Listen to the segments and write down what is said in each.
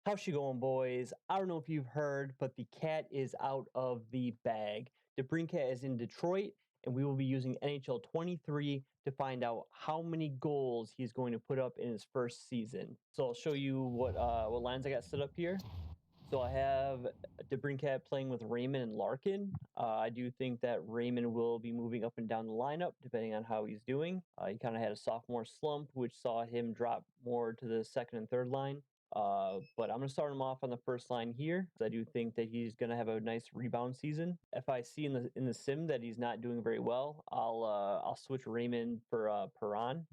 How's she going, boys? I don't know if you've heard, but the cat is out of the bag. Debrincat is in Detroit, and we will be using NHL 23 to find out how many goals he's going to put up in his first season. So I'll show you what lines I got set up here. So I have Debrincat playing with Raymond and Larkin. I do think that Raymond will be moving up and down the lineup depending on how he's doing. He kind of had a sophomore slump, which saw him drop more to the second and third line. But I'm going to start him off on the first line here. I do think that he's going to have a nice rebound season. If I see in the sim that he's not doing very well, I'll switch Raymond for Perron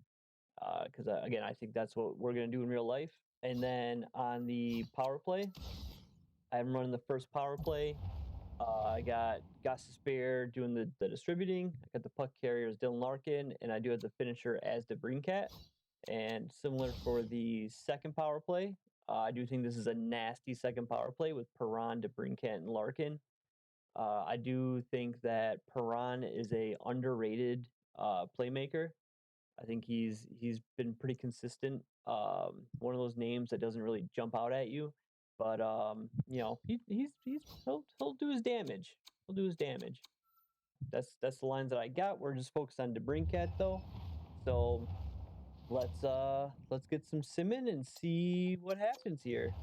because again, I think that's what we're going to do in real life. And then on the power play, I'm running the first power play. I got Spare doing the distributing. I got the puck carriers Dylan Larkin, and I do have the finisher as Debrincat. And similar for the second power play, I do think this is a nasty second power play with Perron, Debrincat, and Larkin. I do think that Perron is a underrated playmaker. I think he's been pretty consistent. One of those names that doesn't really jump out at you, but he'll do his damage. He'll do his damage. That's the lines that I got. We're just focused on Debrincat though, so let's get some simming and see what happens here.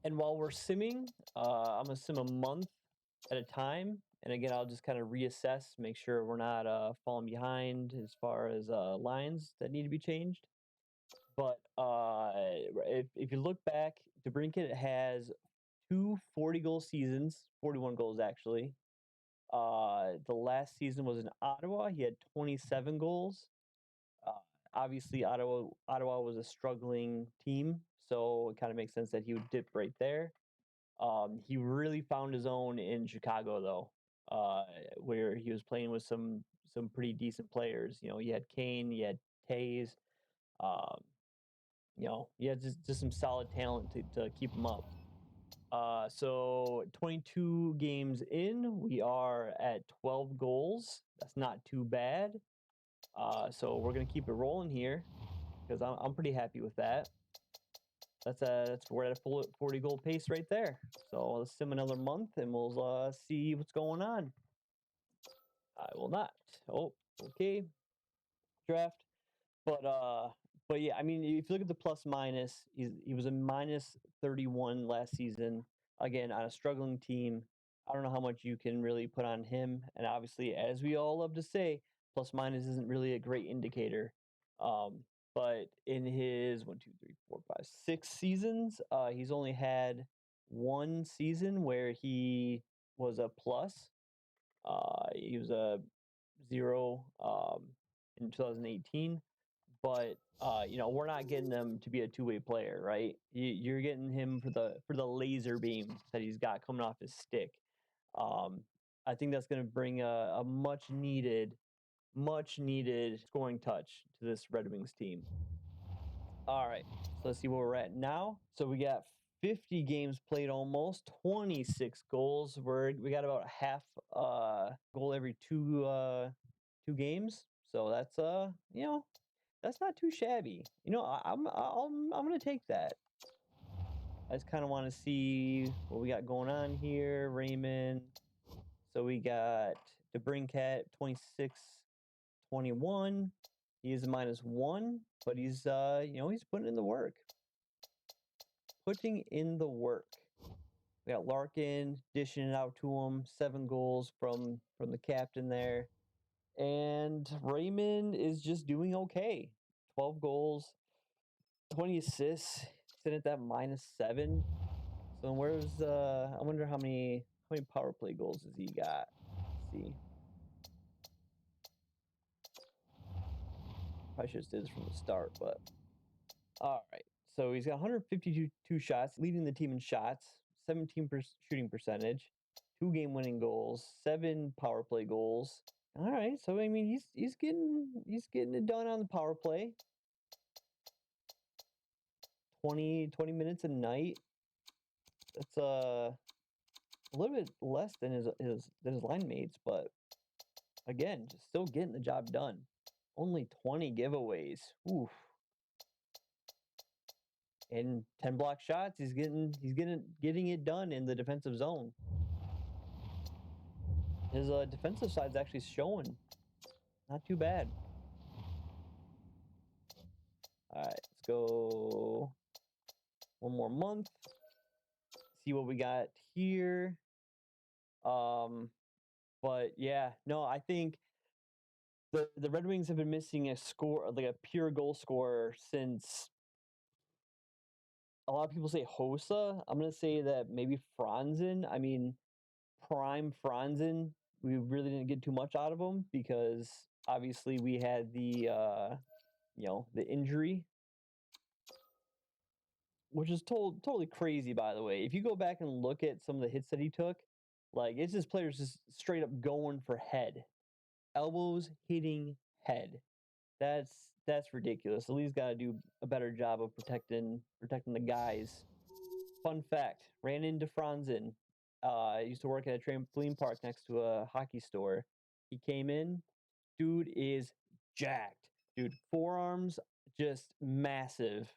And while we're simming, I'm gonna sim a month at a time. And again, I'll just kind of reassess, make sure we're not falling behind as far as lines that need to be changed. But if you look back, Debrincat has two 40-goal seasons, 41 goals actually. The last season was in Ottawa. He had 27 goals. Obviously, Ottawa was a struggling team, so it kind of makes sense that he would dip right there. He really found his own in Chicago, though, where he was playing with some pretty decent players. You know, you had Kane, you had Tays. You had just some solid talent to keep him up. So 22 games in, we are at 12 goals. That's not too bad. So we're gonna keep it rolling here because I'm pretty happy with that. We're at a 40 goal pace right there. So let's sim another month and we'll see what's going on. I will not. Oh, okay. Draft. But yeah, I mean, if you look at the plus minus, he was a minus 31 last season. Again, on a struggling team. I don't know how much you can really put on him. And obviously, as we all love to say, plus minus isn't really a great indicator. But in his 6 seasons, he's only had one season where he was a plus. He was a 0 in 2018. But we're not getting him to be a two-way player, right? You're getting him for the laser beam that he's got coming off his stick. I think that's going to bring a much needed scoring touch to this Red Wings team. All right, so let's see where we're at now. So we got 50 games played, almost 26 goals. We got about half goal every two games. So that's that's not too shabby. I'm gonna take that. I just kind of want to see what we got going on here, Raymond. So we got Debrincat 26, 21. He is a -1, but he's he's putting in the work. Putting in the work. We got Larkin dishing it out to him. 7 goals from the captain there. And Raymond is just doing okay. 12 goals, 20 assists, sitting at that -7. So where's I wonder how many power play goals has he got? Let's see. Probably should have did this from the start, but all right. So he's got 152 shots, leading the team in shots, 17% shooting percentage, 2 game-winning goals, 7 power play goals. All right, so I mean he's getting it done on the power play. 20 minutes a night. That's a little bit less than his line mates, but again, just still getting the job done. Only 20 giveaways. Oof. And 10 block shots, he's getting it done in the defensive zone. His defensive side's actually showing. Not too bad. All right, let's go one more month. See what we got here. But yeah, no, I think the Red Wings have been missing a score, like a pure goal scorer, since a lot of people say Hossa. I'm gonna say that maybe Franzen. I mean, prime Franzen. We really didn't get too much out of him because obviously we had the the injury, which is totally crazy, by the way. If you go back and look at some of the hits that he took, like it's just players just straight up going for head, elbows hitting head. That's ridiculous. The league's got to do a better job of protecting the guys. Fun fact: ran into Franzen. I used to work at a trampoline park next to a hockey store. He came in. Dude is jacked. Dude, forearms just massive.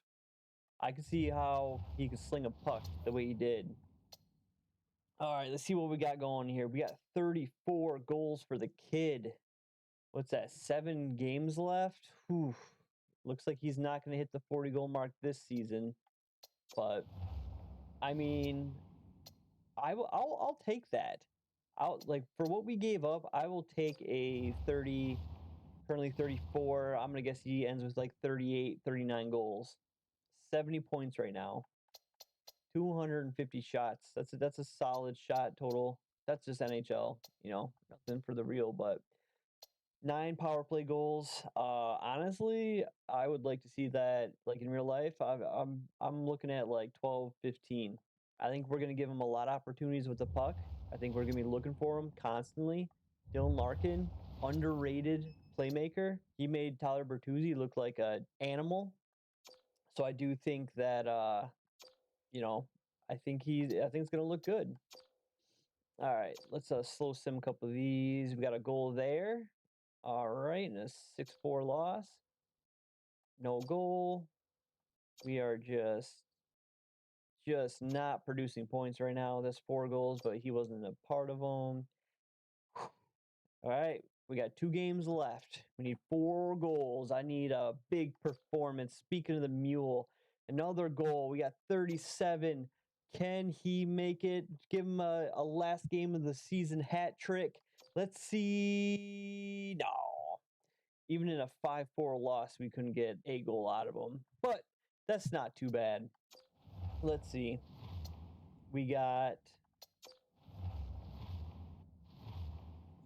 I could see how he could sling a puck the way he did. All right, let's see what we got going here. We got 34 goals for the kid. What's that? 7 games left. Whew. Looks like he's not going to hit the 40 goal mark this season. But I mean, I'll take that. I'll like for what we gave up. I will take a 30. Currently 34. I'm gonna guess he ends with like 38, 39 goals. 70 points right now. 250 shots. That's a solid shot total. That's just NHL, nothing for the real, but 9 power play goals. Honestly, I would like to see that like in real life. I'm looking at like 12, 15. I think we're gonna give him a lot of opportunities with the puck. I think we're gonna be looking for him constantly. Dylan Larkin, underrated playmaker. He made Tyler Bertuzzi look like an animal. So I do think that I think it's gonna look good. All right, let's slow sim a couple of these. We got a goal there. All right, and a 6-4 loss. No goal. We are just not producing points right now. That's 4 goals, but he wasn't a part of them. All right, we got 2 games left. We need 4 goals. I need a big performance. Speaking of the mule, another goal. We got 37. Can he make it? Give him a last game of the season hat trick. Let's see. No. Even in a 5-4 loss, we couldn't get a goal out of him. But that's not too bad. Let's see. We got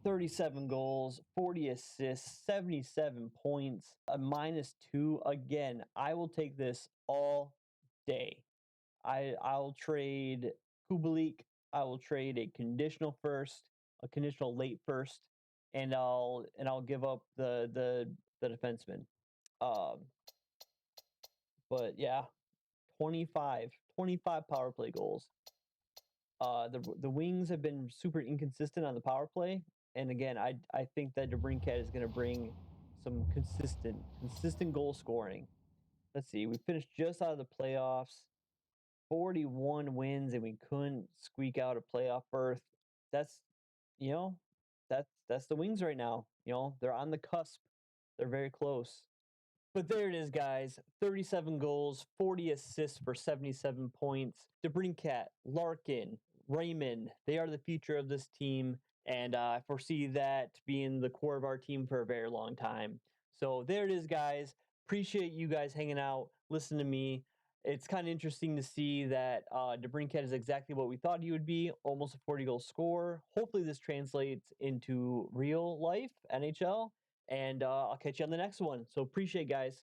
37 goals, 40 assists, 77 points, a -2. Again, I will take this all day. I'll trade Kubalik. I will trade a conditional first, a conditional late first, and I'll give up the defenseman. But yeah, 25 power play goals. The Wings have been super inconsistent on the power play, and again, I think that Debrincat is going to bring some consistent goal scoring. Let's see, we finished just out of the playoffs, 41 wins, and we couldn't squeak out a playoff berth. That's you know, that's the Wings right now. They're on the cusp. They're very close. But there it is, guys. 37 goals, 40 assists for 77 points. Debrincat, Larkin, Raymond, they are the future of this team. And I foresee that being the core of our team for a very long time. So there it is, guys. Appreciate you guys hanging out, listening to me. It's kind of interesting to see that Debrincat is exactly what we thought he would be, almost a 40-goal scorer. Hopefully this translates into real life NHL. And I'll catch you on the next one. So appreciate it, guys.